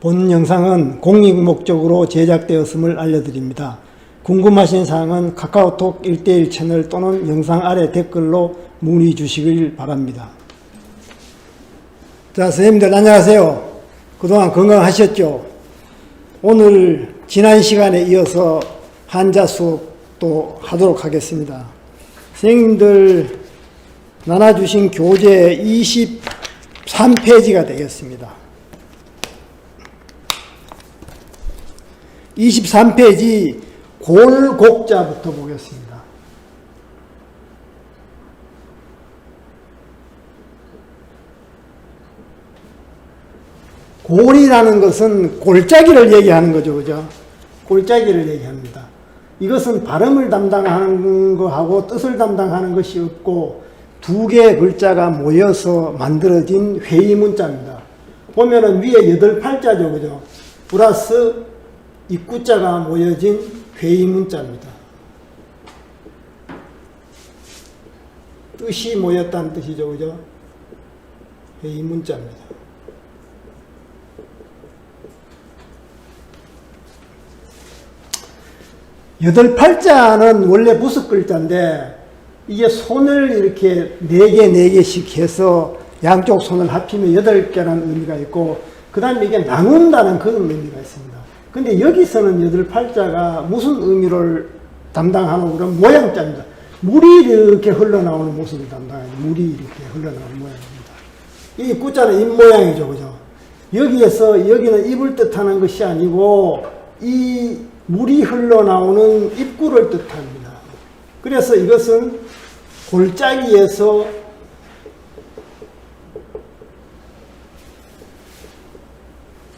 본 영상은 공익 목적으로 제작되었음을 알려드립니다. 궁금하신 사항은 카카오톡 1:1 채널 또는 영상 아래 댓글로 문의 주시길 바랍니다. 자, 선생님들 안녕하세요. 그동안 건강하셨죠? 오늘 지난 시간에 이어서 한자 수업도 하도록 하겠습니다. 선생님들 나눠주신 교재 23페이지가 되겠습니다. 23페이지 골곡자부터 보겠습니다. 골이라는 것은 골짜기를 얘기하는 거죠. 그죠? 골짜기를 얘기합니다. 이것은 발음을 담당하는 것하고 뜻을 담당하는 것이 없고 두 개의 글자가 모여서 만들어진 회의문자입니다. 보면은 위에 8팔자죠. 그죠? 플러스 입구자가 모여진 회의문자입니다. 뜻이 모였다는 뜻이죠. 그죠? 회의문자입니다. 여덟 팔자는 원래 부습 글자인데 이게 손을 이렇게 4개씩 해서 양쪽 손을 합치면 8개라는 의미가 있고 그 다음에 이게 나눈다는 그런 의미가 있습니다. 근데 여기서는 여덟 팔자가 무슨 의미를 담당하는 그런 모양자입니다. 물이 이렇게 흘러나오는 모습을 담당하는 물이 이렇게 흘러나오는 모양입니다. 이 구자는 입 모양이죠. 그죠? 여기는 입을 뜻하는 것이 아니고 이 물이 흘러나오는 입구를 뜻합니다. 그래서 이것은 골짜기에서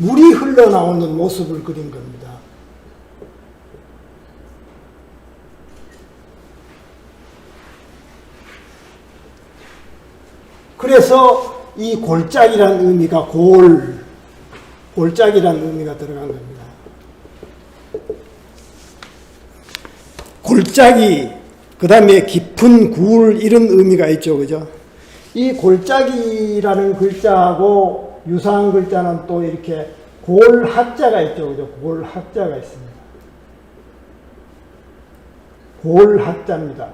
물이 흘러나오는 모습을 그린 겁니다. 그래서 이 골짜기라는 의미가 골짜기라는 의미가 들어간 겁니다. 골짜기, 그 다음에 깊은 굴 이런 의미가 있죠. 그죠? 이 골짜기라는 글자하고 유사한 글자는 또 이렇게 골학자가 있죠. 그죠? 골학자가 있습니다. 골학자입니다.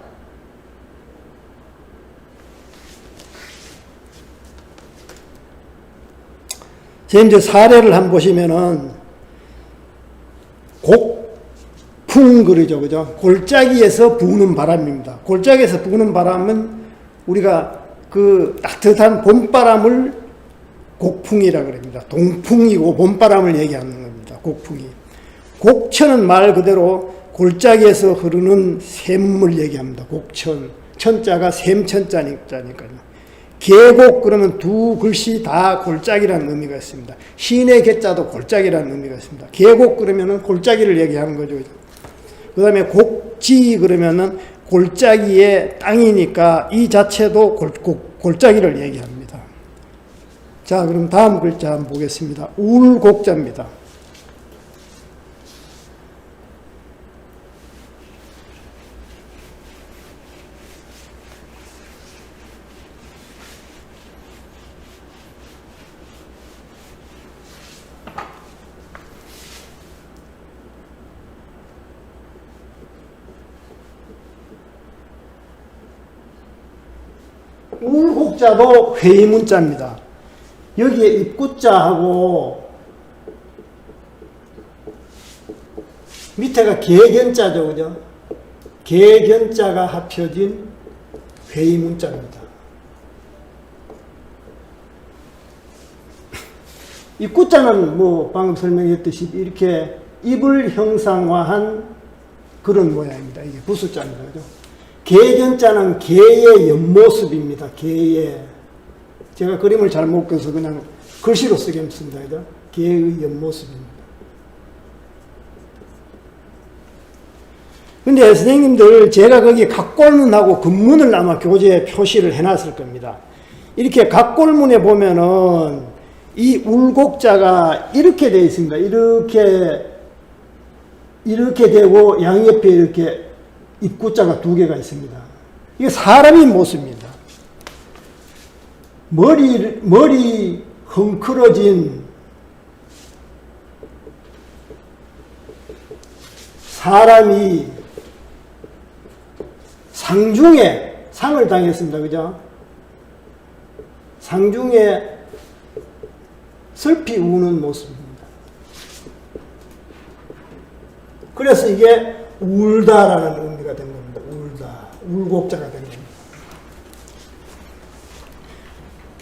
이제 사례를 한번 보시면은 곡풍 그러죠. 그죠? 골짜기에서 부는 바람입니다. 골짜기에서 부는 바람은 우리가 그 따뜻한 봄바람을 곡풍이라 그럽니다. 동풍이고 봄바람을 얘기하는 겁니다. 곡풍이. 곡천은 말 그대로 골짜기에서 흐르는 샘물 얘기합니다. 곡천. 천자가 샘천자니까요. 계곡 그러면 두 글씨 다 골짜기라는 의미가 있습니다. 시내 개자도 골짜기라는 의미가 있습니다. 계곡 그러면은 골짜기를 얘기하는 거죠. 그 다음에 곡지 그러면은 골짜기의 땅이니까 이 자체도 골짜기를 얘기합니다. 자, 그럼 다음 글자 한번 보겠습니다. 울곡자입니다. 울곡자도 회의문자입니다. 여기에 입구자하고 밑에가 개견자죠. 그죠? 개견자가 합쳐진 회의문자입니다. 입구자는 뭐 방금 설명했듯이 이렇게 입을 형상화한 그런 모양입니다. 이게 부수자입니다. 그죠? 개견자는 개의 옆모습입니다. 개의. 제가 그림을 잘못 그려서 그냥 글씨로 쓰겠습니다. 개의 옆모습입니다. 근데 선생님들 제가 거기 각골문하고 근문을 아마 교재에 표시를 해놨을 겁니다. 이렇게 각골문에 보면은 이 울곡자가 이렇게 되어 있습니다. 이렇게 되고 양옆에 이렇게 입구자가 2개가 있습니다. 이게 사람의 모습입니다. 머리 헝클어진 사람이 상중에 상을 당했습니다. 그죠? 상중에 슬피 우는 모습입니다. 그래서 이게 울다라는 의미가 된 겁니다. 울다. 울곡자가 된 겁니다.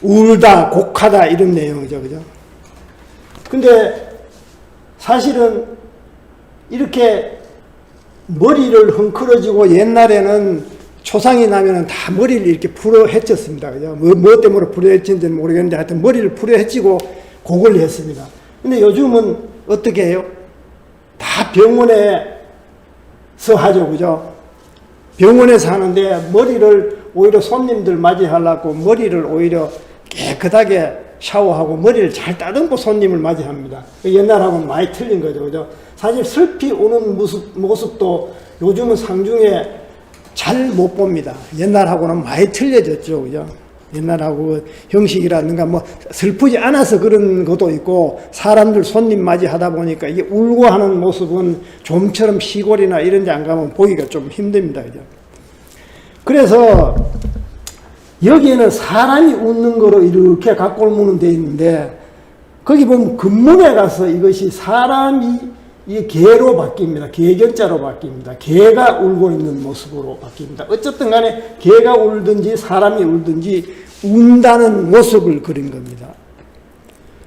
울다, 곡하다 이런 내용이죠. 그죠? 근데 사실은 이렇게 머리를 헝클어지고 옛날에는 초상이 나면은 다 머리를 이렇게 풀어 헤쳤습니다. 그죠? 뭐 때문에 풀어 헤친지는 모르겠는데 하여튼 머리를 풀어 헤치고 곡을 했습니다. 근데 요즘은 어떻게 해요? 다 병원에서 하죠. 그죠? 병원에서 하는데 머리를 오히려 손님들 맞이하려고 머리를 오히려 깨끗하게 샤워하고 머리를 잘 따듬고 손님을 맞이합니다. 옛날하고는 많이 틀린 거죠. 그죠? 사실 슬피 우는 모습도 요즘은 상중에 잘 못 봅니다. 옛날하고는 많이 틀려졌죠. 그죠? 옛날하고 형식이라든가 뭐 슬프지 않아서 그런 것도 있고 사람들 손님 맞이하다 보니까 이게 울고 하는 모습은 좀처럼 시골이나 이런 데 안 가면 보기가 좀 힘듭니다. 그죠? 그래서 여기에는 사람이 웃는 거로 이렇게 각골문은 되어 있는데 거기 보면 근문에 가서 이것이 사람이 이 개로 바뀝니다. 개견자로 바뀝니다. 개가 울고 있는 모습으로 바뀝니다. 어쨌든 간에 개가 울든지 사람이 울든지 운다는 모습을 그린 겁니다.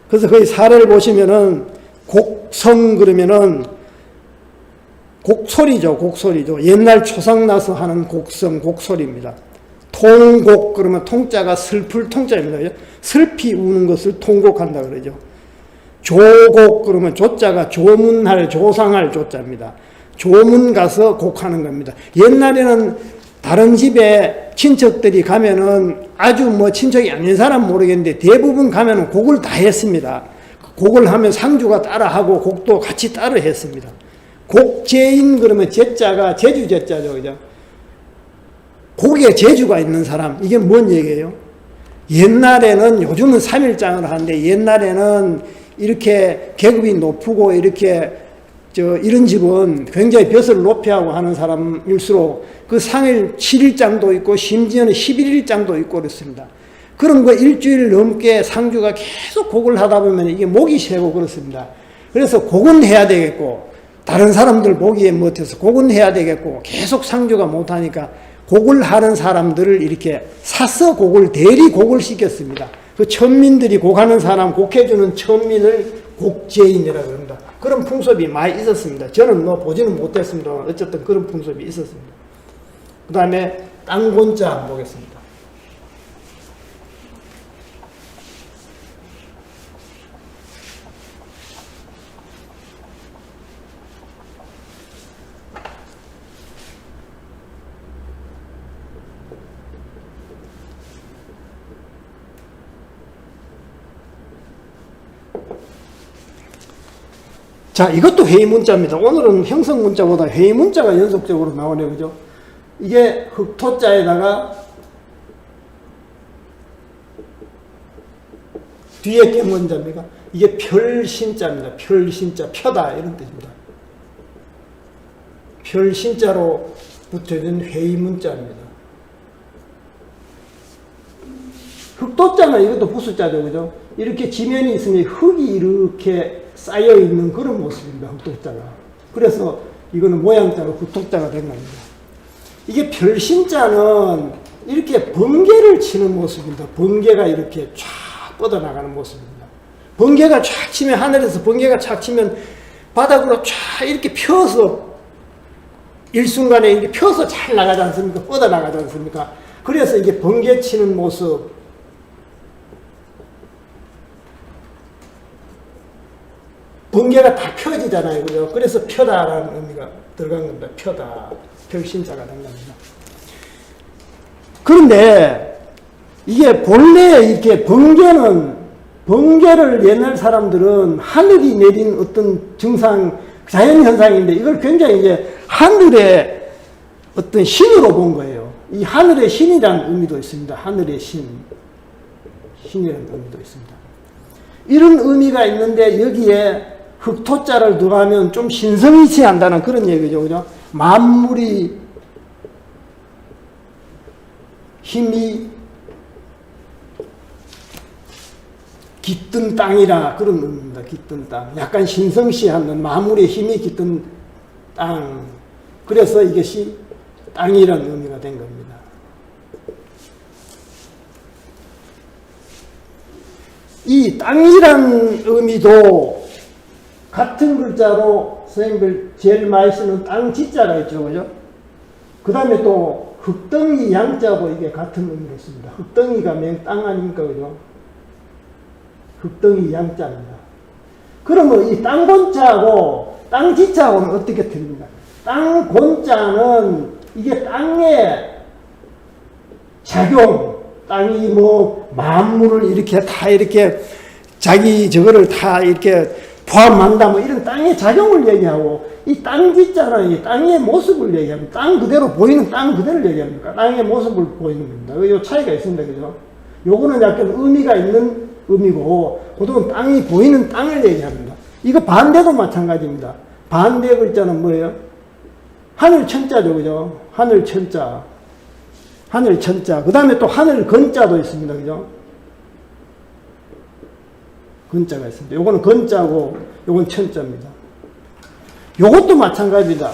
그래서 거기 사례를 보시면은 곡성 그러면은 곡소리죠. 곡소리죠. 옛날 초상 나서 하는 곡성, 곡소리입니다. 통곡 그러면 통자가 슬플 통자입니다. 슬피 우는 것을 통곡한다 그러죠. 조곡 그러면 조자가 조문할 조상할 조자입니다. 조문 가서 곡하는 겁니다. 옛날에는 다른 집에 친척들이 가면은 아주 뭐 친척이 아닌 사람 모르겠는데 대부분 가면은 곡을 다 했습니다. 곡을 하면 상주가 따라하고 곡도 같이 따라 했습니다. 곡제인 그러면 제자가 제주 제자죠. 그죠? 곡에 재주가 있는 사람, 이게 뭔 얘기예요? 옛날에는, 요즘은 3일장을 하는데 옛날에는 이렇게 계급이 높고 이렇게 이런 집은 굉장히 벼슬을 높이 하고 하는 사람일수록 그 상일 7일장도 있고 심지어는 11일장도 있고 그렇습니다. 그런 거 일주일 넘게 상주가 계속 곡을 하다 보면 이게 목이 쉬고 그렇습니다. 그래서 곡은 해야 되겠고 다른 사람들 보기에 못해서 곡은 해야 되겠고 계속 상주가 못하니까 곡을 하는 사람들을 이렇게 사서 곡을 대리 곡을 시켰습니다. 그 천민들이 곡하는 사람, 곡해주는 천민을 곡제인이라고 합니다. 그런 풍습이 많이 있었습니다. 저는 뭐 보지는 못했습니다만 어쨌든 그런 풍습이 있었습니다. 그 다음에 땅곤자 한번 보겠습니다. 자, 이것도 회의문자입니다. 오늘은 형성문자보다 회의문자가 연속적으로 나오네요. 그죠? 이게 흑토자에다가 뒤에 깸문자입니까? 이게 별신자입니다. 별신자, 펴다 이런 뜻입니다. 별신자로 붙여진 회의문자입니다. 흑토자는 이것도 부수자죠. 그죠? 이렇게 지면이 있으면 흙이 이렇게 쌓여 있는 그런 모습입니다. 흑토자가. 그래서 이거는 모양자로 흑토자가 된 겁니다. 이게 별신자는 이렇게 번개를 치는 모습입니다. 번개가 이렇게 쫙 뻗어나가는 모습입니다. 번개가 쫙 치면, 하늘에서 번개가 쫙 치면 바닥으로 쫙 이렇게 펴서 일순간에 이렇게 펴서 잘 나가지 않습니까? 뻗어나가지 않습니까? 그래서 이게 번개 치는 모습, 번개가 다 펴지잖아요. 그죠? 그래서 펴다라는 의미가 들어간 겁니다. 펴다. 별신자가 된 겁니다. 그런데 이게 본래 이렇게 번개를 옛날 사람들은 하늘이 내린 어떤 증상, 자연현상인데 이걸 굉장히 이제 하늘의 어떤 신으로 본 거예요. 이 하늘의 신이라는 의미도 있습니다. 하늘의 신. 신이라는 의미도 있습니다. 이런 의미가 있는데 여기에 흑토자를 더하면 좀 신성이치한다는 그런 얘기죠. 그죠? 만물이 힘이 깃든 땅이라 그런 의미입니다. 깃든 땅. 약간 신성시하는 만물의 힘이 깃든 땅. 그래서 이것이 땅이라는 의미가 된 겁니다. 이 땅이라는 의미도 같은 글자로 선생님들 제일 많이 쓰는 땅 지자가 있죠. 그죠? 그 다음에 또 흙덩이 양자도 이게 같은 의미로 씁니다. 흙덩이가 맨 땅 아닙니까? 그죠? 흙덩이 양자입니다. 그러면 이 땅곤자하고 땅지자하고는 어떻게 틀립니까? 땅곤자는 이게 땅의 작용, 땅이 뭐 만물을 이렇게 다 이렇게 자기 저거를 다 이렇게 포함한다 뭐 이런 땅의 작용을 얘기하고, 이 땅지자는 이 땅의 모습을 얘기합니다. 땅 그대로 보이는 땅 그대로를 얘기합니까? 땅의 모습을 보이는 겁니다. 이 차이가 있습니다. 그죠? 요거는 약간 의미가 있는 의미고, 보통은 땅이 보이는 땅을 얘기합니다. 이거 반대도 마찬가지입니다. 반대 글자는 뭐예요? 하늘 천자죠. 그죠? 하늘 천자. 하늘 천자. 그 다음에 또 하늘 건자도 있습니다. 그죠? 건자가 있습니다. 요거는 건자고, 요건 천자입니다. 요것도 마찬가지다.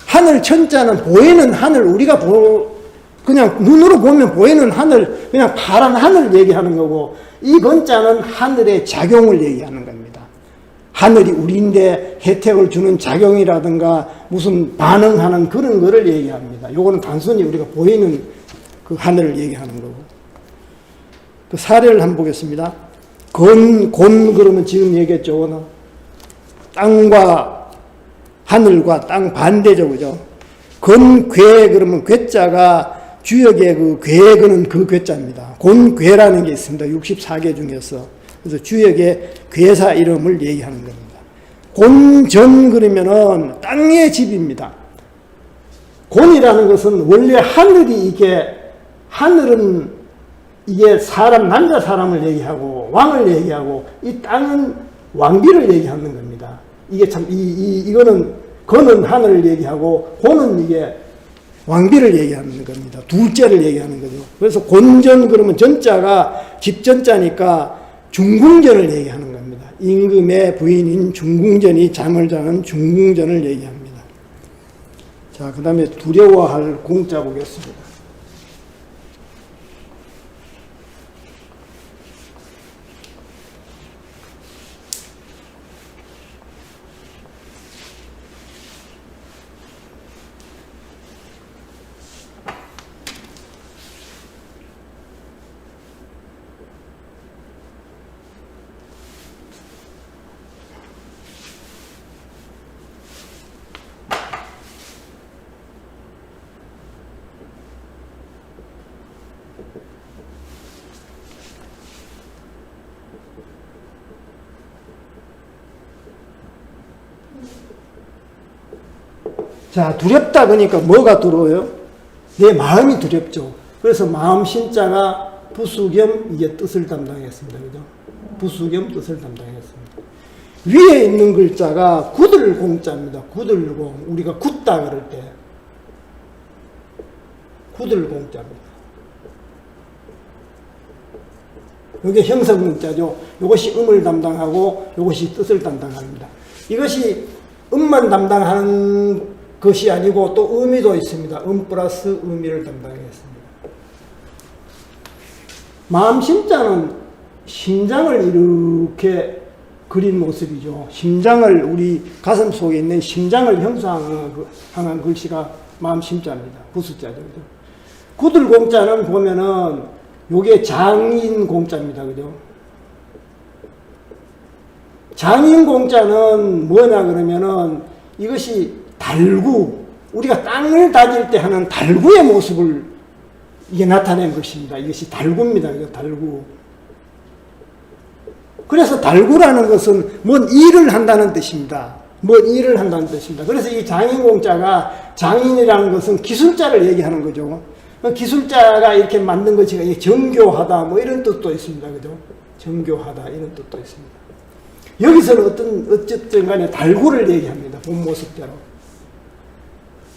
하늘 천자는 보이는 하늘, 우리가 그냥 눈으로 보면 보이는 하늘, 그냥 파란 하늘 얘기하는 거고, 이 건자는 하늘의 작용을 얘기하는 겁니다. 하늘이 우리인데 혜택을 주는 작용이라든가 무슨 반응하는 그런 거를 얘기합니다. 요거는 단순히 우리가 보이는 그 하늘을 얘기하는 거고. 그 사례를 한번 보겠습니다. 곤 그러면 지금 얘기했죠. 땅과 하늘과 땅 반대죠. 그죠? 건괴 그러면 괴자가 주역의 그 괴근은 그 괴자입니다. 곤괴라는 게 있습니다. 64개 중에서. 그래서 주역의 괴사 이름을 얘기하는 겁니다. 곤전 그러면은 땅의 집입니다. 곤이라는 것은 원래 하늘이 하늘은 이게 사람, 남자 사람을 얘기하고 왕을 얘기하고, 이 땅은 왕비를 얘기하는 겁니다. 이게 참, 이거는 건은 하늘을 얘기하고 곤은 이게 왕비를 얘기하는 겁니다. 둘째를 얘기하는 거죠. 그래서 곤전 그러면 전자가 집전자니까 중궁전을 얘기하는 겁니다. 임금의 부인인 중궁전이 잠을 자는 중궁전을 얘기합니다. 자, 그 다음에 두려워할 공자 보겠습니다. 자, 두렵다 그러니까 뭐가 들어오요? 내 마음이 두렵죠. 그래서 마음 신자가 부수겸 이게 뜻을 담당했습니다. 그죠? 부수겸 뜻을 담당했습니다. 위에 있는 글자가 구들공자입니다. 구들공. 우리가 굳다 그럴 때 구들공자입니다. 이게 형성문자죠. 이것이 음을 담당하고 이것이 뜻을 담당합니다. 이것이 음만 담당하는 것이 아니고 또 의미도 있습니다. 음 플러스 의미를 담당했습니다. 마음 심자는 심장을 이렇게 그린 모습이죠. 심장을, 우리 가슴 속에 있는 심장을 형상하는 글씨가 마음 심자입니다. 부수자죠. 그죠? 구들공자는 보면은 요게 장인공자입니다. 그죠? 장인공자는 뭐냐 그러면은 이것이 달구, 우리가 땅을 다질 때 하는 달구의 모습을 이게 나타낸 것입니다. 이것이 달구입니다. 이거 달구. 그래서 달구라는 것은 뭔 일을 한다는 뜻입니다. 뭔 일을 한다는 뜻입니다. 그래서 이 장인공자가, 장인이라는 것은 기술자를 얘기하는 거죠. 기술자가 이렇게 만든 것이 정교하다 뭐 이런 뜻도 있습니다. 그죠? 정교하다 이런 뜻도 있습니다. 여기서는 어쨌든 간에 달구를 얘기합니다. 본 모습대로.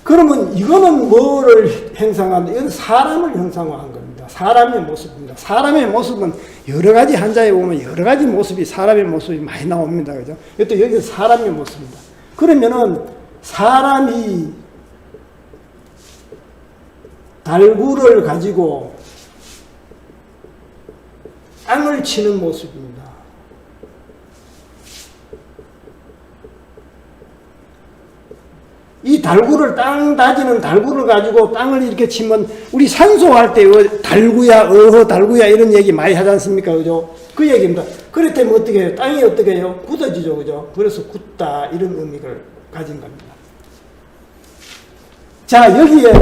그러면 이거는 뭐를 형상한다? 이건 사람을 형상화한 겁니다. 사람의 모습입니다. 사람의 모습은 여러 가지 한자에 보면 여러 가지 모습이 사람의 모습이 많이 나옵니다. 그죠? 또 여기서 사람의 모습입니다. 그러면은 사람이 달구를 가지고 땅을 치는 모습입니다. 이 달구를 땅 다지는 달구를 가지고 땅을 이렇게 치면 우리 산소할 때 달구야 어허 달구야 이런 얘기 많이 하지 않습니까? 그죠? 그 얘기입니다. 그렇다면 어떻게 해요? 땅이 어떻게 해요? 굳어지죠. 그죠? 그래서 굳다 이런 의미를 가진 겁니다. 자, 여기에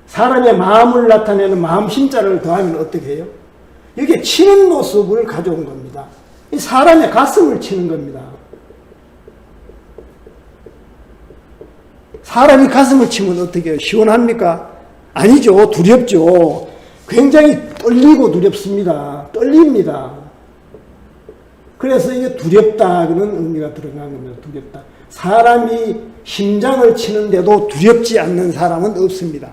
사람의 마음을 나타내는 마음 심자를 더하면 어떻게 해요? 여기에 치는 모습을 가져온 겁니다. 이 사람의 가슴을 치는 겁니다. 사람이 가슴을 치면 어떻게 해요? 시원합니까? 아니죠. 두렵죠. 굉장히 떨리고 두렵습니다. 떨립니다. 그래서 이게 두렵다 그런 의미가 들어간 겁니다. 두렵다. 사람이 심장을 치는데도 두렵지 않는 사람은 없습니다.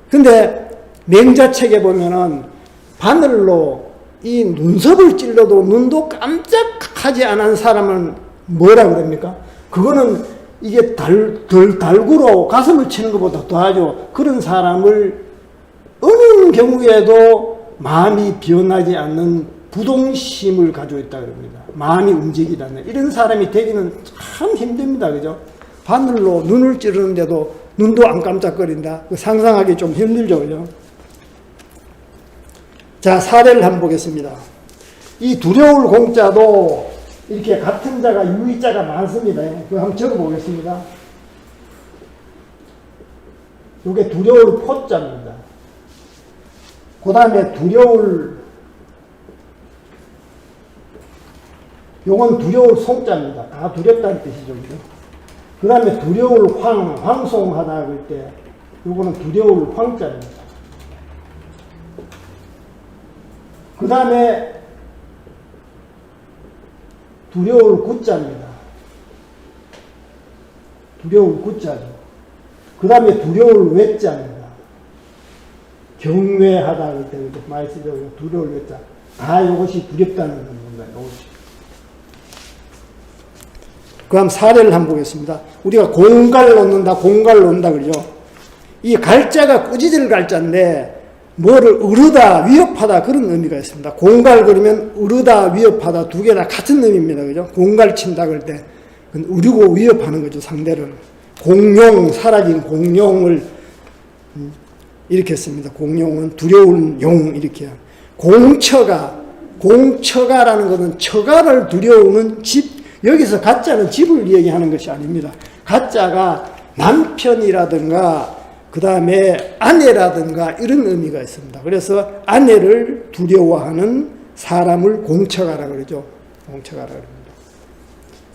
근데 맹자책에 보면은 바늘로 이 눈썹을 찔러도 눈도 깜짝하지 않은 사람은 뭐라 그럽니까? 그거는 이게 달구로 가슴을 치는 것보다 더하죠. 그런 사람을 어느 경우에도 마음이 변하지 않는 부동심을 가지고 있다 그럽니다. 마음이 움직이다는 이런 사람이 되기는 참 힘듭니다. 그죠? 바늘로 눈을 찌르는데도 눈도 안 깜짝거린다. 상상하기 좀 힘들죠. 그죠? 자, 사례를 한번 보겠습니다. 이 두려울 공자도 이렇게 같은 자가 유의자가 많습니다. 그거 한번 적어보겠습니다. 이게 두려울 포자입니다. 그 다음에 두려울, 요건 두려울 송자입니다. 다 두렵다는 뜻이죠. 그 다음에 두려울 황송하다 할 때, 요거는 두려울 황자입니다. 그 다음에 두려울 구자입니다. 두려울 구자죠. 그 다음에 두려울 외자입니다. 경외하다 할 때 많이 쓰죠. 두려울 외자. 다 이것이 두렵다는 겁니다. 이것이. 그 다음 사례를 한번 보겠습니다. 우리가 공갈 놓는다, 공갈 놓는다 그러죠. 이 갈자가 꾸짖을 갈자인데 뭐를 으르다, 위협하다 그런 의미가 있습니다. 공갈 그러면 으르다, 위협하다 두 개 다 같은 의미입니다. 그죠? 공갈 친다 그럴 때 으르고 위협하는 거죠. 상대를. 공룡, 사라진 공룡을 이렇게 씁니다. 공룡은 두려운 용 이렇게. 공처가라는 것은 처가를 두려우는 집. 여기서 가짜는 집을 얘기하는 것이 아닙니다. 가짜가 남편이라든가 그 다음에 아내라든가 이런 의미가 있습니다. 그래서 아내를 두려워하는 사람을 공처가라고 그러죠. 공처가라고 합니다.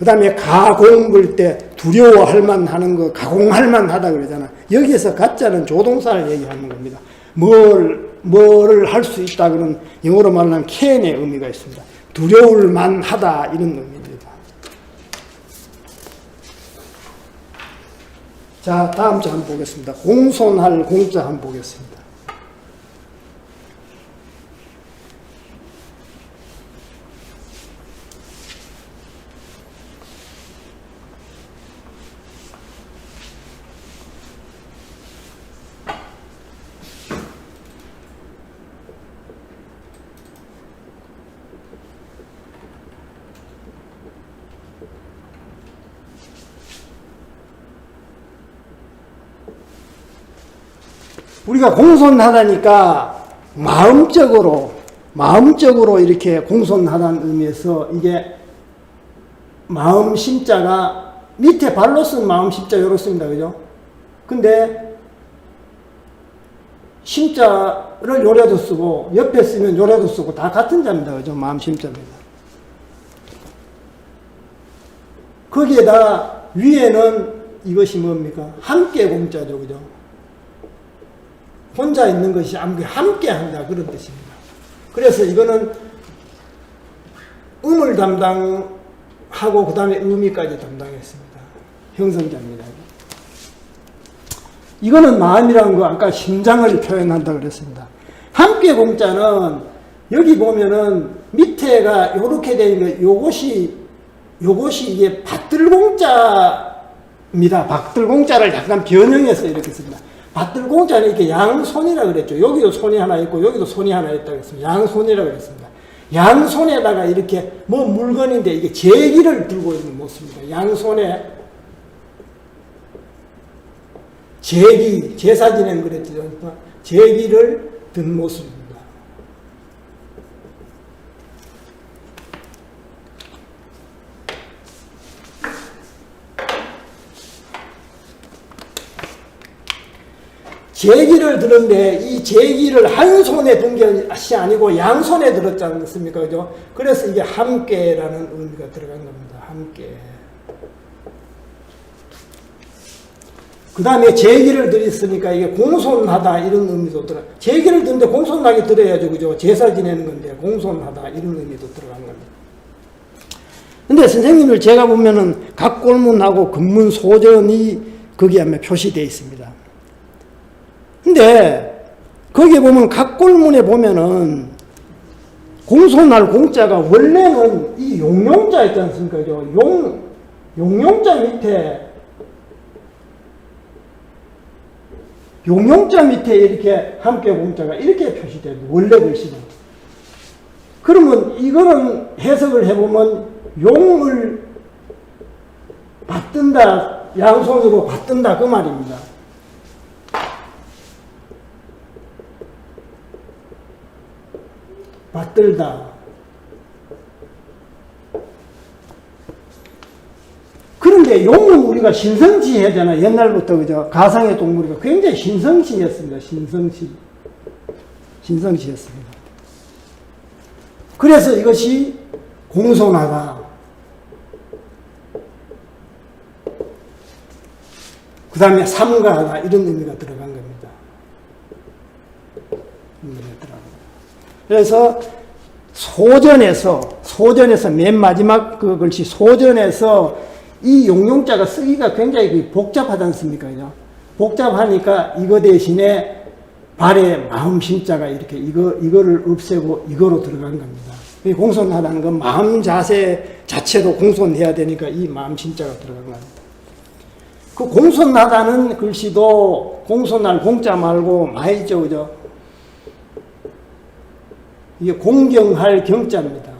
그 다음에 가공 볼 때 두려워할 만하는 거 가공할 만하다 그러잖아. 여기에서 가짜는 조동사를 얘기하는 겁니다. 뭐를 할 수 있다 그런 영어로 말하면 can의 의미가 있습니다. 두려울 만하다 이런 의미입니다. 자, 다음 자 한번 보겠습니다. 공손할 공자 한번 보겠습니다. 우리가 공손하다니까 마음적으로 이렇게 공손하다는 의미에서 이게 마음 심자가 밑에 발로 쓴 마음 심자 이렇습니다. 그죠? 근데 심자를 요래도 쓰고 옆에 쓰면 요래도 쓰고 다 같은 자입니다. 그죠? 마음 심자입니다. 거기에다가 위에는 이것이 뭡니까? 함께 공자죠. 그죠? 혼자 있는 것이 함께 한다 그런 뜻입니다. 그래서 이거는 음을 담당하고 그 다음에 의미까지 담당했습니다. 형성자입니다. 이거는 마음이라는 거 아까 심장을 표현한다 그랬습니다. 함께 공자는 여기 보면은 밑에가 이렇게 되는 거 요것이 이게 밭들공자입니다. 밭들공자를 약간 변형해서 이렇게 씁니다. 밭들공자는 이렇게 양손이라 그랬죠. 여기도 손이 하나 있고 여기도 손이 하나 있다고 했습니다. 양손이라 그랬습니다. 양손에다가 이렇게 뭐 물건인데 이게 제기를 들고 있는 모습입니다. 양손에 제기, 제사 지낸 그랬죠. 제기를 든 모습입니다. 제기를 들었는데 이 제기를 한 손에 든 것이 아니고 양손에 들었지 않습니까? 그죠? 그래서 이게 함께라는 의미가 들어간 겁니다. 함께. 그 다음에 제기를 들었으니까 이게 공손하다 이런 의미도 들어. 제기를 드는데 공손하게 들어야죠. 그죠? 제사 지내는 건데 공손하다 이런 의미도 들어간 겁니다. 근데 선생님들 제가 보면은 각골문하고 금문소전이 거기에 아마 표시되어 있습니다. 근데 거기에 보면 각골문에 보면은 공손할 공자가 원래는 이 용용자 있지 않습니까? 그죠? 용용자 밑에 이렇게 함께 공자가 이렇게 표시돼요. 원래 글씨는. 그러면 이거는 해석을 해보면 용을 받든다, 양손으로 받든다 그 말입니다. 받들다. 그런데 용은 우리가 신성시 해야 되나? 옛날부터 그죠? 가상의 동물이가 굉장히 신성시였습니다. 신성시였습니다. 그래서 이것이 공손하다. 그 다음에 삼가하다. 이런 의미가 들어간 겁니다. 그래서 소전에서 맨 마지막 그 글씨 소전에서 이 용용자가 쓰기가 굉장히 복잡하지 않습니까? 그죠? 복잡하니까 이거 대신에 발에 마음 심자가 이렇게 이거를 없애고 이거로 들어간 겁니다. 공손하다는 건 마음 자세 자체도 공손해야 되니까 이 마음 심자가 들어간 겁니다. 그 공손하다는 글씨도 공손할 공자 말고 많이 있죠. 그죠? 이게 공경할 경자입니다.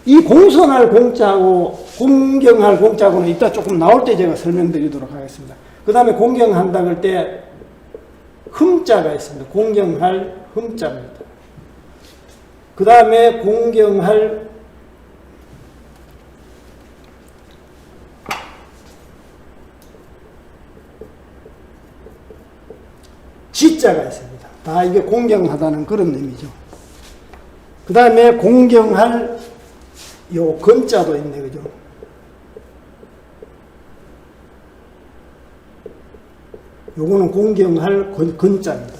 이 공손할 공자하고 공경할 공자하고는 이따 조금 나올 때 제가 설명드리도록 하겠습니다. 그 다음에 공경한다 그럴 때 흠자가 있습니다. 공경할 흠자입니다. 그 다음에 공경할 지자가 있습니다. 다 이게 공경하다는 그런 의미죠. 그 다음에 공경할 요 건자도 있네, 그죠? 요거는 공경할 건자입니다.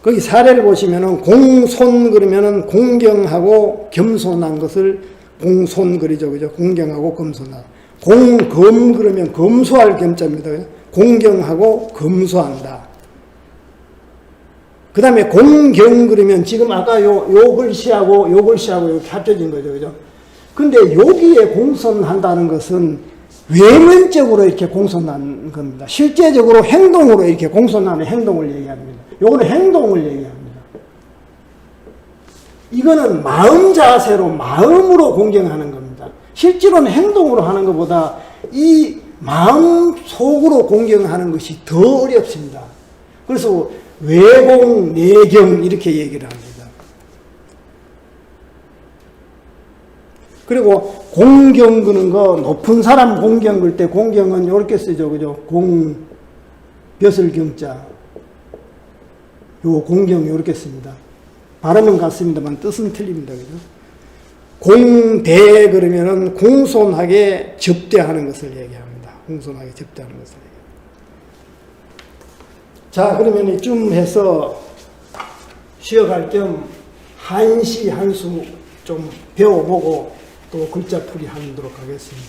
거기 사례를 보시면은 공손 그러면은 공경하고 겸손한 것을 공손 그리죠, 그죠? 공경하고 겸손하다. 공검 그러면 검소할 겸자입니다. 그죠? 공경하고 검소한다. 그 다음에 공경 그러면 지금 아까 요 글씨하고 이렇게 합쳐진 거죠. 그죠? 근데 여기에 공손한다는 것은 외면적으로 이렇게 공손한 겁니다. 실제적으로 행동으로 이렇게 공손하는 행동을 얘기합니다. 요거는 행동을 얘기합니다. 이거는 마음 자세로, 마음으로 공경하는 겁니다. 실제로는 행동으로 하는 것보다 이 마음 속으로 공경하는 것이 더 어렵습니다. 그래서 외공, 내경 이렇게 얘기를 합니다. 그리고 공경 그는 거 높은 사람 공경 글 때 공경은 이렇게 쓰죠. 그죠? 벼슬 경자. 요 공경 이렇게 씁니다. 발음은 같습니다만 뜻은 틀립니다. 그죠? 공대 그러면은 공손하게 접대하는 것을 얘기합니다. 공손하게 접대하는 것을 얘기합니다. 자, 그러면 이쯤 해서 쉬어갈 겸 한시 한 수 좀 배워보고 또 글자풀이 하도록 하겠습니다.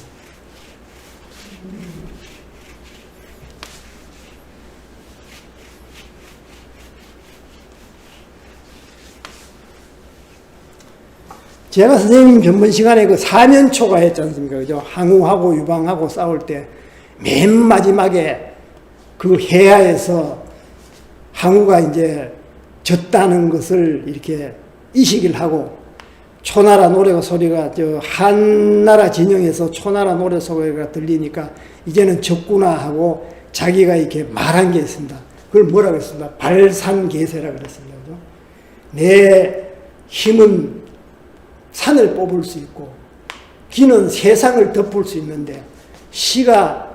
제가 선생님 전번 시간에 그 사면초가 했지 않습니까? 그죠? 항우하고 유방하고 싸울 때 맨 마지막에 그 해야에서 항우가 이제 졌다는 것을 이렇게 이식을 하고 초나라 노래 소리가 저 한나라 진영에서 초나라 노래 소리가 들리니까 이제는 졌구나 하고 자기가 이렇게 말한 게 있습니다. 그걸 뭐라고 했습니다? 발산계세라고 그랬습니다. 그죠? 내 힘은 산을 뽑을 수 있고 기는 세상을 덮을 수 있는데 시가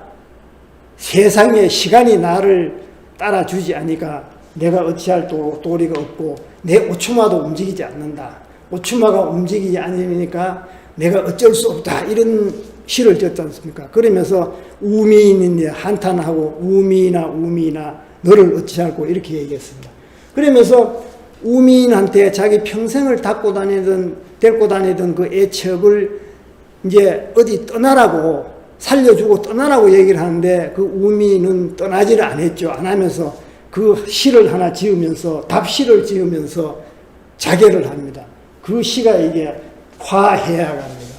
세상에 시간이 나를 따라주지 않으니까 내가 어찌할 도리가 없고 내 오추마도 움직이지 않는다. 오추마가 움직이지 않으니까 내가 어쩔 수 없다. 이런 시를 지었지 않습니까? 그러면서 우미인인데 한탄하고 우미나 너를 어찌할꼬 이렇게 얘기했습니다. 그러면서 우미인한테 자기 평생을 데리고 다니던 그 애첩을 이제 어디 떠나라고 살려주고 떠나라고 얘기를 하는데 그 우미는 떠나지를 안 했죠. 안 하면서 그 시를 하나 지으면서 답시를 지으면서 자결을 합니다. 그 시가 이게 화해야가 합니다.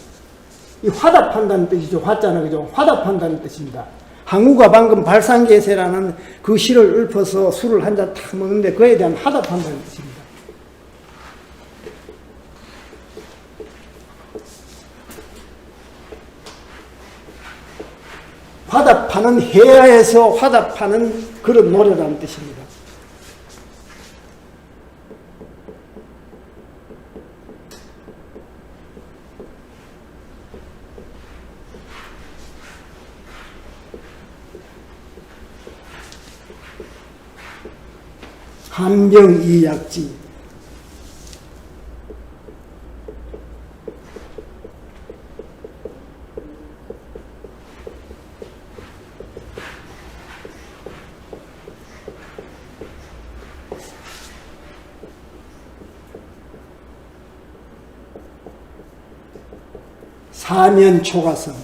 이 화답한다는 뜻이죠. 화자는 그죠? 화답한다는 뜻입니다. 항우가 방금 발산계세라는 그 시를 읊어서 술을 한 잔 탁 먹는데 그에 대한 화답한다는 뜻입니다. 화답하는 해야에서 화답하는 그런 노래라는 뜻입니다. 한병이약지 사면초가성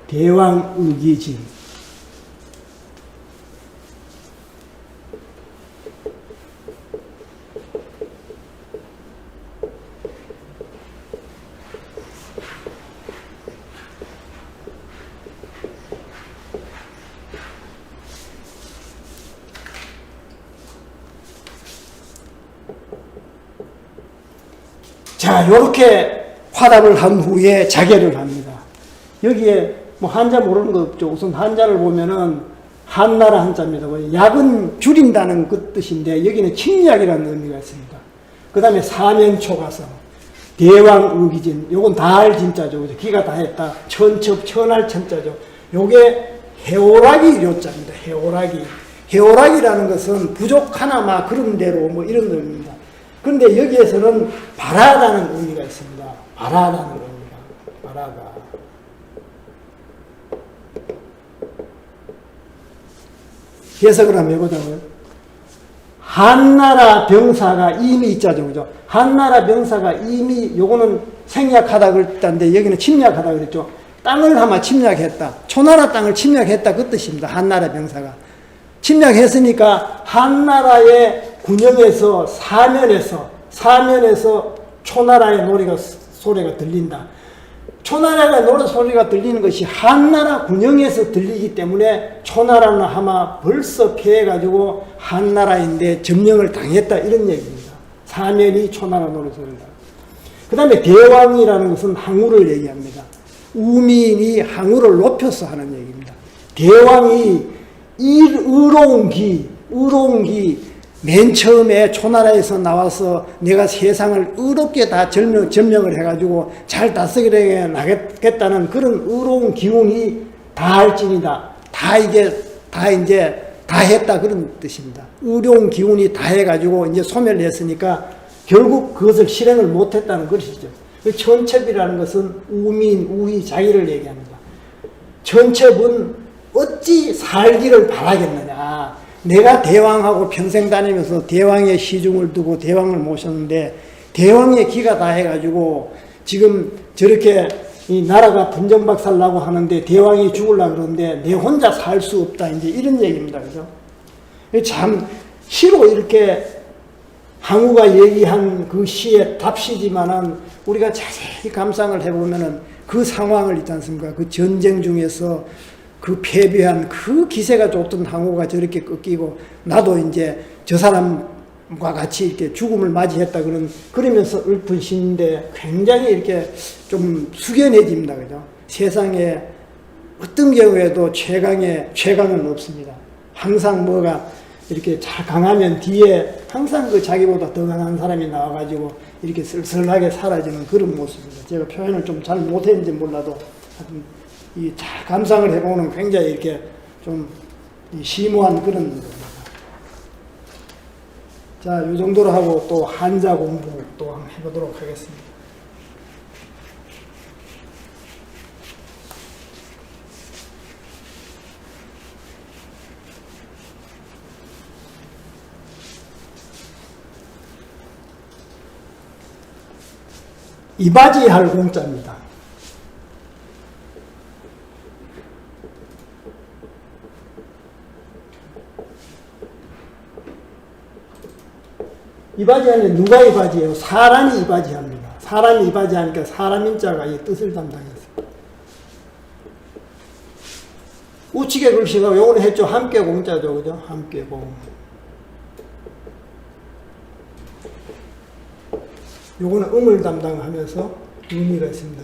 대왕의기진 자, 요렇게 화답을 한 후에 자결을 합니다. 여기에 뭐 한자 모르는 거 없죠. 우선 한자를 보면은 한나라 한자입니다. 약은 줄인다는 그 뜻인데 여기는 침략이라는 의미가 있습니다. 그 다음에 사면초가성, 대왕의기진, 요건 다할 진짜죠. 기가 다했다. 천첩, 천할 천자죠. 요게 해오라기 요자입니다. 해오라기. 해오라기라는 것은 부족하나마 그런 대로 뭐 이런 의미입니다. 그런데 여기에서는 바라다는 의미가 있습니다. 바라다는 의미가. 바라다. 해석을 한번 해보자고요. 한나라 병사가 이미 있자죠. 그죠? 한나라 병사가 이미 요거는 생략하다 그랬다는데 여기는 침략하다 그랬죠. 땅을 아마 침략했다. 초나라 땅을 침략했다 그 뜻입니다. 한나라 병사가. 침략했으니까 한나라의 군영에서 사면에서 초나라의 소리가 들린다. 초나라의 노래 소리가 들리는 것이 한나라 군영에서 들리기 때문에 초나라는 아마 벌써 패해가지고 한나라인데 점령을 당했다 이런 얘기입니다. 사면이 초나라 노래 소리다. 그 다음에 대왕이라는 것은 항우를 얘기합니다. 우민이 항우를 높여서 하는 얘기입니다. 대왕이 의로운 기, 맨 처음에 초나라에서 나와서 내가 세상을 의롭게 다 점령을 해가지고 잘 다스리게 나겠다는 그런 의로운 기운이 다할진이다. 다 했다 그런 뜻입니다. 의로운 기운이 다 해가지고 이제 소멸을 했으니까 결국 그것을 실행을 못했다는 것이죠. 천첩이라는 것은 우민, 우희, 자기를 얘기합니다. 천첩은 어찌 살기를 바라겠느냐. 내가 대왕하고 평생 다니면서 대왕의 시중을 두고 대왕을 모셨는데 대왕의 기가 다 해가지고 지금 저렇게 이 나라가 분정박살나고 하는데 대왕이 죽으려고 그러는데 내 혼자 살 수 없다. 이제 이런 얘기입니다. 그죠? 참 시로 이렇게 항우가 얘기한 그 시의 답시지만은 우리가 자세히 감상을 해보면은 그 상황을 있지 않습니까? 그 전쟁 중에서 그 패배한 그 기세가 좋던 항우가 저렇게 꺾이고 나도 이제 저 사람과 같이 이렇게 죽음을 맞이했다 그러면서 읊은 시인데 굉장히 이렇게 좀 숙연해집니다. 그죠? 세상에 어떤 경우에도 최강은 없습니다. 항상 뭐가 이렇게 잘 강하면 뒤에 항상 그 자기보다 더 강한 사람이 나와가지고 이렇게 쓸쓸하게 사라지는 그런 모습입니다. 제가 표현을 좀 잘 못했는지 몰라도 이 잘 감상을 해보면 굉장히 이렇게 좀 심오한 그런 겁니다. 자, 이 정도로 하고 또 한자 공부 또 한번 해보도록 하겠습니다. 이바지 할 공자입니다. 이바지하는 누가 이바지예요? 사람이 이바지합니다. 사람이 이바지하니까 사람인자가 이 뜻을 담당했습니다. 우측에 글씨가 요거는 했죠. 함께 공자죠. 그죠? 함께 공. 요거는 음을 담당하면서 의미가 있습니다.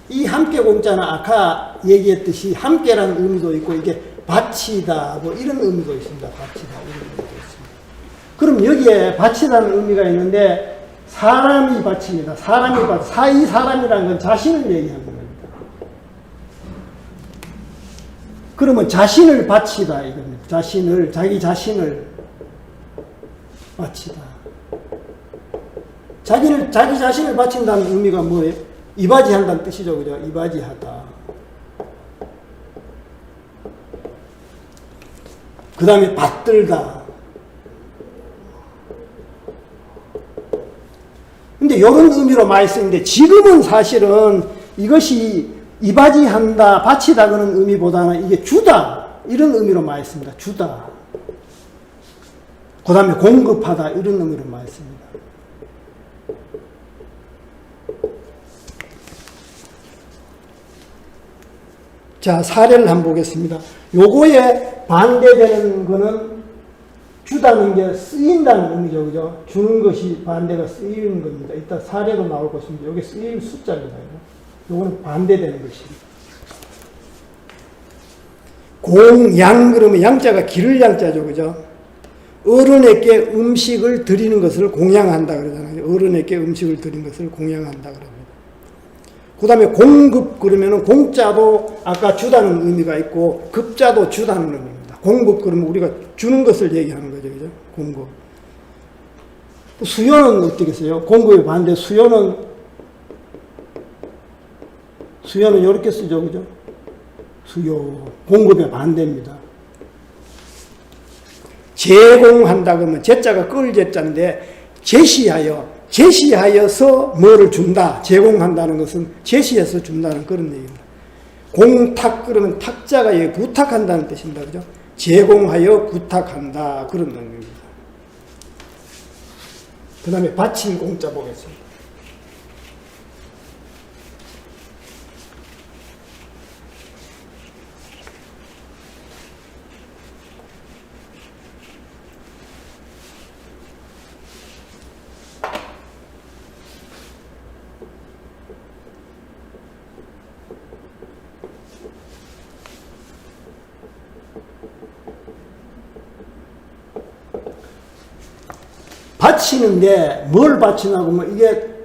이 함께 공자는 아까 얘기했듯이 함께라는 의미도 있고 이게 바치다 뭐 이런 의미도 있습니다. 바치다 이런 의미도 있습니다. 그럼 여기에 바치다는 의미가 있는데 사람이 바칩니다. 사람이 이 사람이라는 건 자신을 얘기하는 겁니다. 그러면 자신을 바치다 이겁니다. 자기 자신을 바치다. 자기 자신을 바친다는 의미가 뭐예요? 이바지한다는 뜻이죠. 그죠? 이바지하다. 그 다음에 받들다. 근데 이런 의미로 많이 쓰는데 지금은 사실은 이것이 이바지한다, 바치다 그런 의미보다는 이게 주다 이런 의미로 많이 씁니다. 주다. 그 다음에 공급하다 이런 의미로 많이 씁니다. 자, 사례를 한번 보겠습니다. 요거에 반대되는 거는 주다는 게 쓰인다는 의미죠. 그죠? 주는 것이 반대가 쓰이는 겁니다. 이따 사례도 나올 것입니다. 여기 쓰일 숫자입니다. 요거는 반대되는 것입니다. 공양 그러면 양자가 기를 양자죠. 그죠? 어른에게 음식을 드리는 것을 공양한다 그러잖아요. 어른에게 음식을 드리는 것을 공양한다 그럽니다. 그 다음에 공급 그러면은 공자도 아까 주다는 의미가 있고 급자도 주다는 의미입니다. 공급 그러면 우리가 주는 것을 얘기하는 거죠. 그죠? 공급. 수요는 어떻겠어요? 공급의 반대 수요는 이렇게 쓰죠. 그죠? 수요. 공급의 반대입니다. 제공한다 그러면 제자가 끌 제자인데 제시하여서 뭐를 준다. 제공한다는 것은 제시해서 준다는 그런 얘기입니다. 공탁 그러면 탁자가 부탁한다는 뜻입니다. 그죠? 제공하여 부탁한다 그런 의미입니다. 그 다음에 바친 공자 보겠습니다. 바치는데 뭘 바치냐고 하면 이게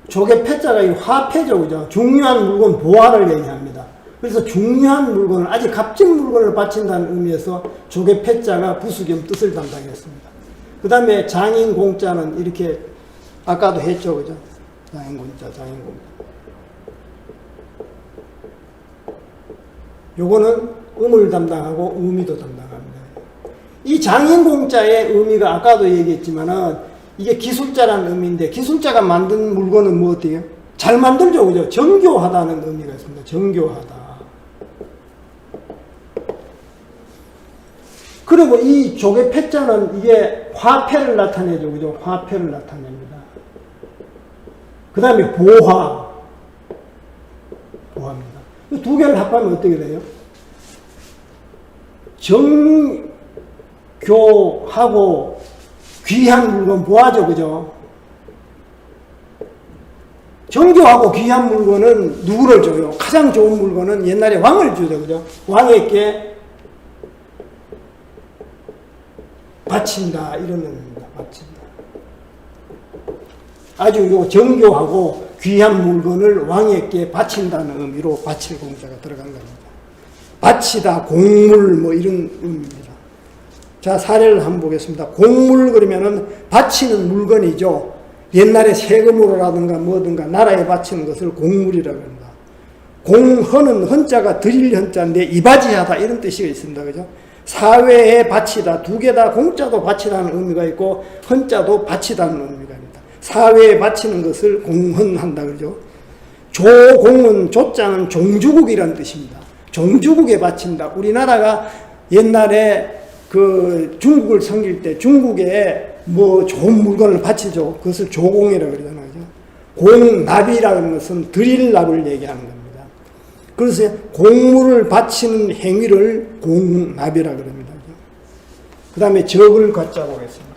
조개 패자가 이 화패죠. 그죠? 중요한 물건 보화를 얘기합니다. 그래서 중요한 물건을 아주 값진 물건을 바친다는 의미에서 조개 패자가 부수겸 뜻을 담당했습니다. 그 다음에 장인공자는 이렇게 아까도 했죠, 그죠? 장인공자, 장인공자. 요거는 음을 담당하고 의미도 담당합니다. 이 장인공자의 의미가 아까도 얘기했지만은 이게 기술자라는 의미인데, 기술자가 만든 물건은 뭐 어때요? 잘 만들죠, 그죠? 정교하다는 의미가 있습니다. 정교하다. 그리고 이 조개 패자는 이게 화폐를 나타내죠, 그죠? 화폐를 나타냅니다. 그 다음에 보화입니다. 이 두 개를 합하면 어떻게 돼요? 정교하고 귀한 물건 보화죠, 그죠? 정교하고 귀한 물건은 누구를 줘요? 가장 좋은 물건은 옛날에 왕을 주죠, 그죠? 왕에게 바친다, 이런 의미입니다. 바친다. 아주 요 정교하고 귀한 물건을 왕에게 바친다는 의미로 바칠 공자가 들어간 겁니다. 바치다, 공물, 뭐 이런 의미입니다. 자, 사례를 한번 보겠습니다. 공물 그러면은 바치는 물건이죠. 옛날에 세금으로라든가 뭐든가 나라에 바치는 것을 공물이라고 합니다. 공헌은 헌자가 드릴 헌자인데 이바지하다 이런 뜻이 있습니다. 그죠? 사회에 바치다, 두 개 다 공자도 바치다는 의미가 있고 헌자도 바치다는 의미가 있습니다. 사회에 바치는 것을 공헌한다 그러죠. 조공은 조자는 종주국이라는 뜻입니다. 종주국에 바친다. 우리나라가 옛날에 그 중국을 섬길 때 중국에 뭐 좋은 물건을 바치죠. 그것을 조공이라고 그러잖아요. 공납이라는 것은 드릴 납을 얘기하는 겁니다. 그래서 공물을 바치는 행위를 공납이라고 합니다. 그 다음에 적을 갖자 보겠습니다.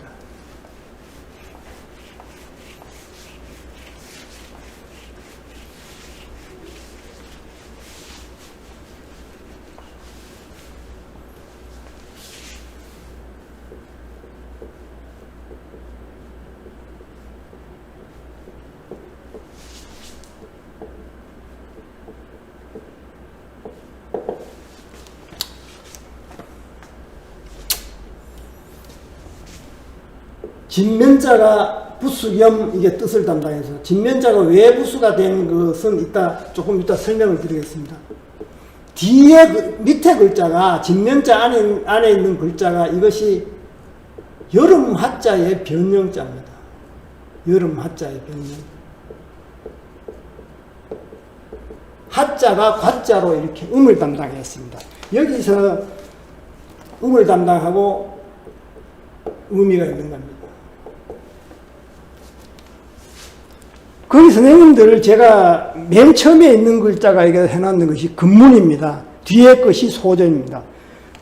진면자가 부수 겸 이게 뜻을 담당해서 진면자가 왜 부수가 된 것은 조금 이따 설명을 드리겠습니다. 뒤에 밑에 글자가 진면자 안에 있는 글자가 이것이 여름 하자의 변형자입니다. 여름 하자의 변형. 하자가 과자로 이렇게 음을 담당했습니다. 여기서 음을 담당하고 의미가 있는 겁니다. 거기 선생님들 제가 맨 처음에 있는 글자가 이렇게 해놨는 것이 근문입니다. 뒤에 것이 소전입니다.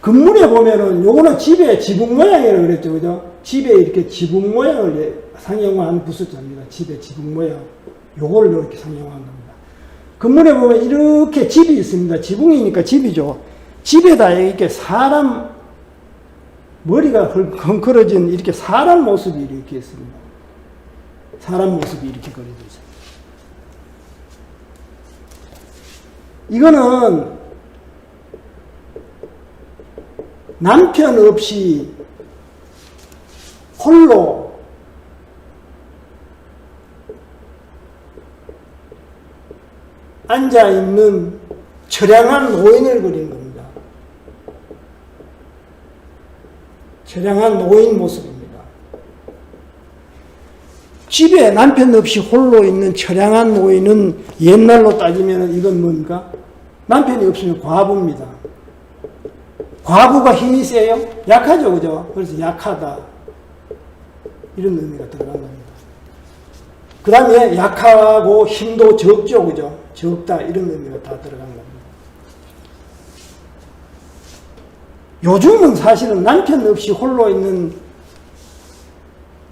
근문에 보면은 요거는 집의 지붕 모양이라고 그랬죠, 그죠? 집에 이렇게 지붕 모양을 상형화한 부수자입니다. 집의 지붕 모양. 요거를 이렇게 상형화한 겁니다. 근문에 보면 이렇게 집이 있습니다. 지붕이니까 집이죠. 집에다 이렇게 사람 머리가 헝클어진 이렇게 사람 모습이 이렇게 있습니다. 사람 모습이 이렇게 그려져 있어요. 이거는 남편 없이 홀로 앉아있는 처량한 노인을 그린 겁니다. 처량한 노인 모습입니다. 집에 남편 없이 홀로 있는 처량한 노인은 옛날로 따지면 이건 뭡니까? 남편이 없으면 과부입니다. 과부가 힘이 세요? 약하죠, 그죠? 그래서 약하다. 이런 의미가 들어간 겁니다. 그 다음에 약하고 힘도 적죠, 그죠? 적다. 이런 의미가 다 들어간 겁니다. 요즘은 사실은 남편 없이 홀로 있는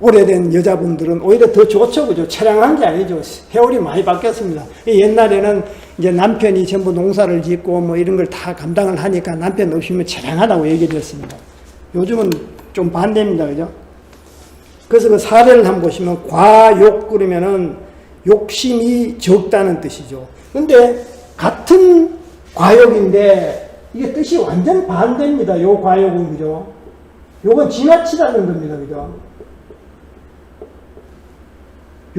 오래된 여자분들은 오히려 더 좋죠, 그죠? 처량한 게 아니죠. 세월이 많이 바뀌었습니다. 옛날에는 이제 남편이 전부 농사를 짓고 뭐 이런 걸 다 감당을 하니까 남편 없으면 처량하다고 얘기를 했습니다. 요즘은 좀 반대입니다, 그죠? 그래서 그 사례를 한번 보시면 과욕 그러면은 욕심이 적다는 뜻이죠. 근데 같은 과욕인데 이게 뜻이 완전 반대입니다. 요 과욕은, 그죠? 요건 지나치다는 겁니다, 그죠?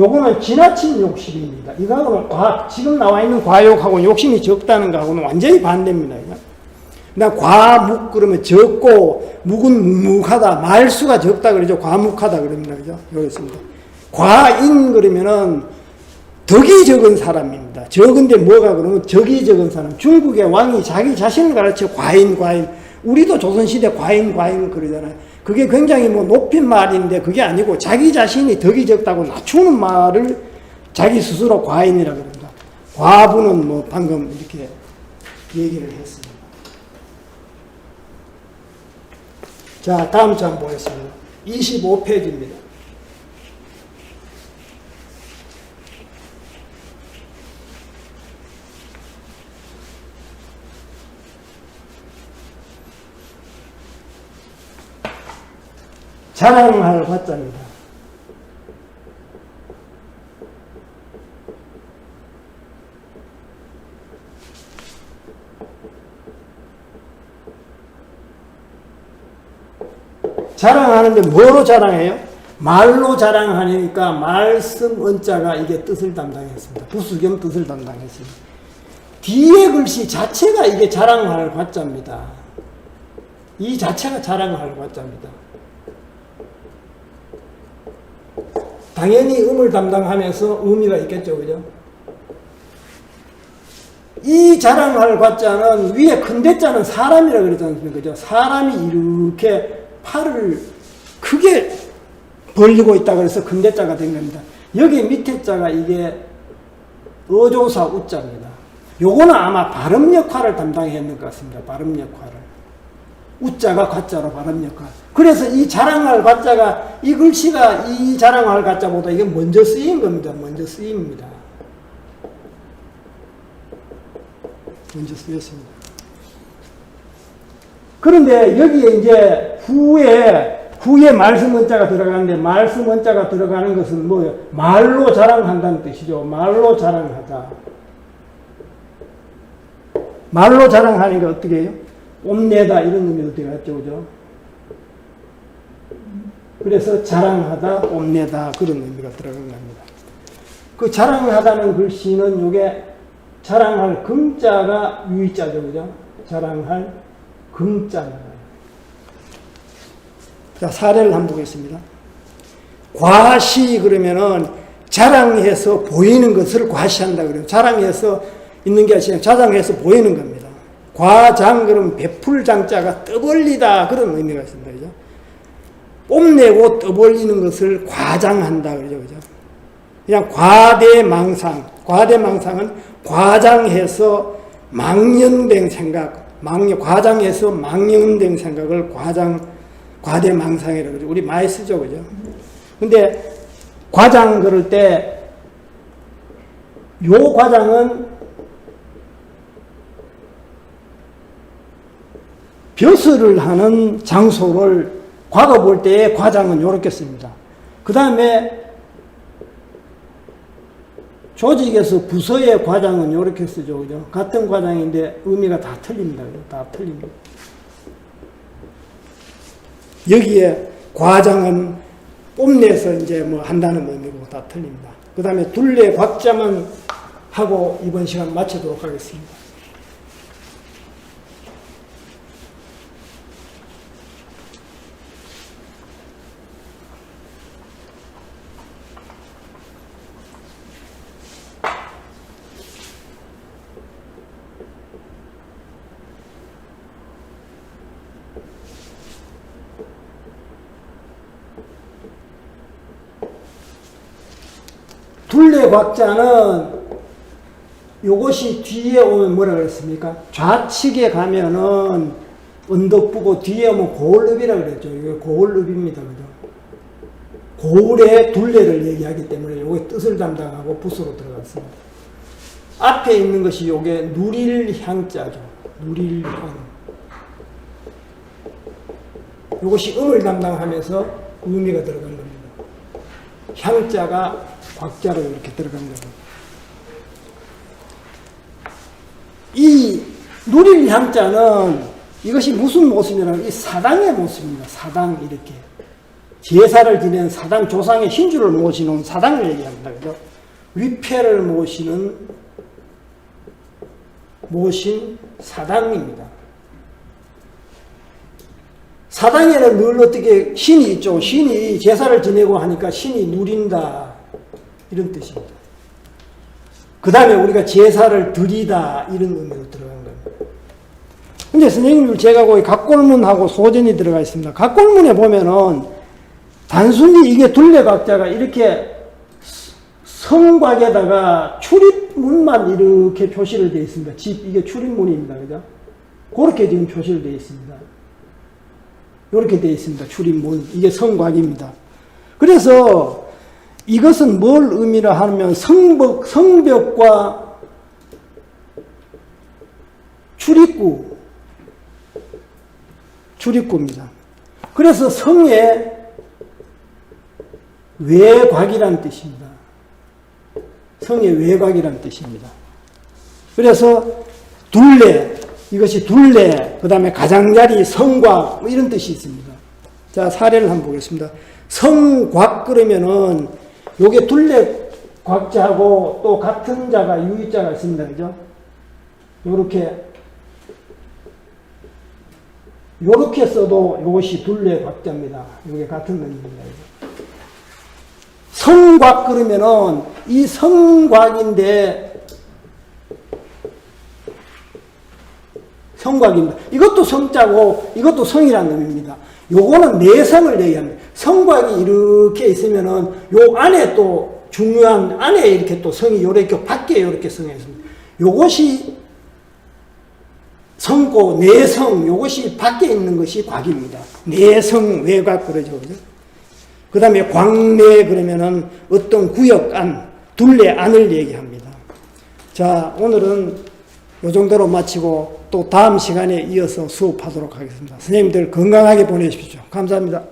요거는 지나친 욕심입니다. 이거하고는 지금 나와 있는 과욕하고는 욕심이 적다는 거하고는 완전히 반대입니다. 나 과묵 그러면 적고 묵은 묵묵하다. 말수가 적다 그러죠. 과묵하다 그럽니다. 그죠? 여기 있습니다. 과인 그러면은 덕이 적은 사람입니다. 적은데 뭐가 그러면 덕이 적은 사람. 중국의 왕이 자기 자신을 가르쳐 과인. 우리도 조선시대 과인 그러잖아요. 그게 굉장히 뭐 높인 말인데 그게 아니고 자기 자신이 덕이 적다고 낮추는 말을 자기 스스로 과인이라고 합니다. 과부는 뭐 방금 이렇게 얘기를 했습니다. 자, 다음 장 보겠습니다. 25페이지입니다. 자랑할 화자입니다. 자랑하는데 뭐로 자랑해요? 말로 자랑하니까 말씀 은자가 이게 뜻을 담당했습니다. 부수겸 뜻을 담당했습니다. 뒤에 글씨 자체가 이게 자랑할 화자입니다. 이 자체가 자랑할 화자입니다. 당연히 음을 담당하면서 의미가 있겠죠, 그죠? 이 자랑할 과자는 위에 큰 대자는 사람이라고 그러지 않습니까? 그죠? 사람이 이렇게 팔을 크게 벌리고 있다 그래서 큰 대자가 된 겁니다. 여기 밑에 자가 이게 어조사 우자입니다. 요거는 아마 발음 역할을 담당했는 것 같습니다. 발음 역할을. 우자가 과자로 발음 역할. 그래서 이 자랑할 과자가 이 글씨가 이 자랑할 과자보다 이게 먼저 쓰인 겁니다. 먼저 쓰입니다. 먼저 쓰였습니다. 그런데 여기에 이제 후에 말씀 원자가 들어가는데 말씀 원자가 들어가는 것은 뭐예요? 말로 자랑한다는 뜻이죠. 말로 자랑하다. 말로 자랑하는 게 어떻게 해요? 뽐내다 이런 의미도 들어갔죠. 그죠? 그래서 자랑하다, 뽐내다 그런 의미가 들어간 겁니다. 그 자랑하다는 글씨는 요게 자랑할 금자가 유의자죠. 그죠? 자랑할 금자입니다. 자, 사례를 한번 보겠습니다. 과시 그러면은 자랑해서 보이는 것을 과시한다 그래요. 자랑해서 있는 게 아니라 자랑해서 보이는 겁니다. 과장 그러면 베풀 장자가 떠벌리다 그런 의미가 있습니다. 그죠? 뽐내고 떠벌리는 것을 과장한다 그러죠. 그죠? 그냥 과대망상. 과대망상은 과장해서 망연된 생각, 과장해서 망연된 생각을 과대망상이라고 그러죠. 우리 많이 쓰죠. 그죠? 근데 과장 그럴 때 요 과장은 벼슬을 하는 장소를 과거 볼 때의 과장은 요렇게 씁니다. 그 다음에 조직에서 부서의 과장은 요렇게 쓰죠. 그죠? 같은 과장인데 의미가 다 틀립니다. 그죠? 다 틀립니다. 여기에 과장은 뽐내서 이제 뭐 한다는 의미고 다 틀립니다. 그 다음에 둘레 곽자만 하고 이번 시간 마치도록 하겠습니다. 둘레 곽자는 요것이 뒤에 오면 뭐라 그랬습니까? 좌측에 가면은 언덕부고 뒤에 오면 고을읍이라 그랬죠. 이게 고을읍입니다. 그죠? 고을의 둘레를 얘기하기 때문에 요게 뜻을 담당하고 붓으로 들어갔습니다. 앞에 있는 것이 요게 누릴향자죠. 누릴향. 요것이 음을 담당하면서 의미가 들어간 겁니다. 향자가 곽자로 이렇게 들어간 겁니다. 이 누릴 향자는 이것이 무슨 모습이냐면 이 사당의 모습입니다. 사당 이렇게. 제사를 지낸 사당, 조상의 신주를 모시는 사당을 얘기합니다. 그죠? 위패를 모신 사당입니다. 사당에는 늘 어떻게 신이 있죠. 신이 제사를 지내고 하니까 신이 누린다. 이런 뜻입니다. 그 다음에 우리가 제사를 드리다. 이런 의미로 들어간 겁니다. 근데 선생님들 제가 거기 각골문하고 소전이 들어가 있습니다. 각골문에 보면은 단순히 이게 둘레각자가 이렇게 성곽에다가 출입문만 이렇게 표시를 되어 있습니다. 이게 출입문입니다. 그죠? 그렇게 지금 표시를 되어 있습니다. 이렇게 되어 있습니다. 출입문. 이게 성곽입니다. 그래서 이것은 뭘 의미를 하면 성벽과 출입구입니다. 그래서 성의 외곽이라는 뜻입니다. 성의 외곽이라는 뜻입니다. 그래서 둘레, 이것이 둘레, 그 다음에 가장자리, 성곽, 뭐 이런 뜻이 있습니다. 자, 사례를 한번 보겠습니다. 성곽 그러면은, 요게 둘레 곽자하고 또 같은 자가, 유의자가 있습니다. 그죠? 요렇게 써도 이것이 둘레 곽자입니다. 이게 같은 의미입니다. 성곽 그러면은 이 성곽인데 성곽입니다. 이것도 성자고 이것도 성이라는 의미입니다. 요거는 내성을 얘기합니다. 성곽이 이렇게 있으면은 요 안에 또 중요한 안에 이렇게 또 성이 요렇게 밖에 이렇게 성이 있습니다. 요것이 성고 내성, 요것이 밖에 있는 것이 곽입니다. 내성 외곽 그러죠. 그죠? 그 다음에 광내 그러면은 어떤 구역 안, 둘레 안을 얘기합니다. 자, 오늘은 요 정도로 마치고 또 다음 시간에 이어서 수업하도록 하겠습니다. 선생님들 건강하게 보내십시오. 감사합니다.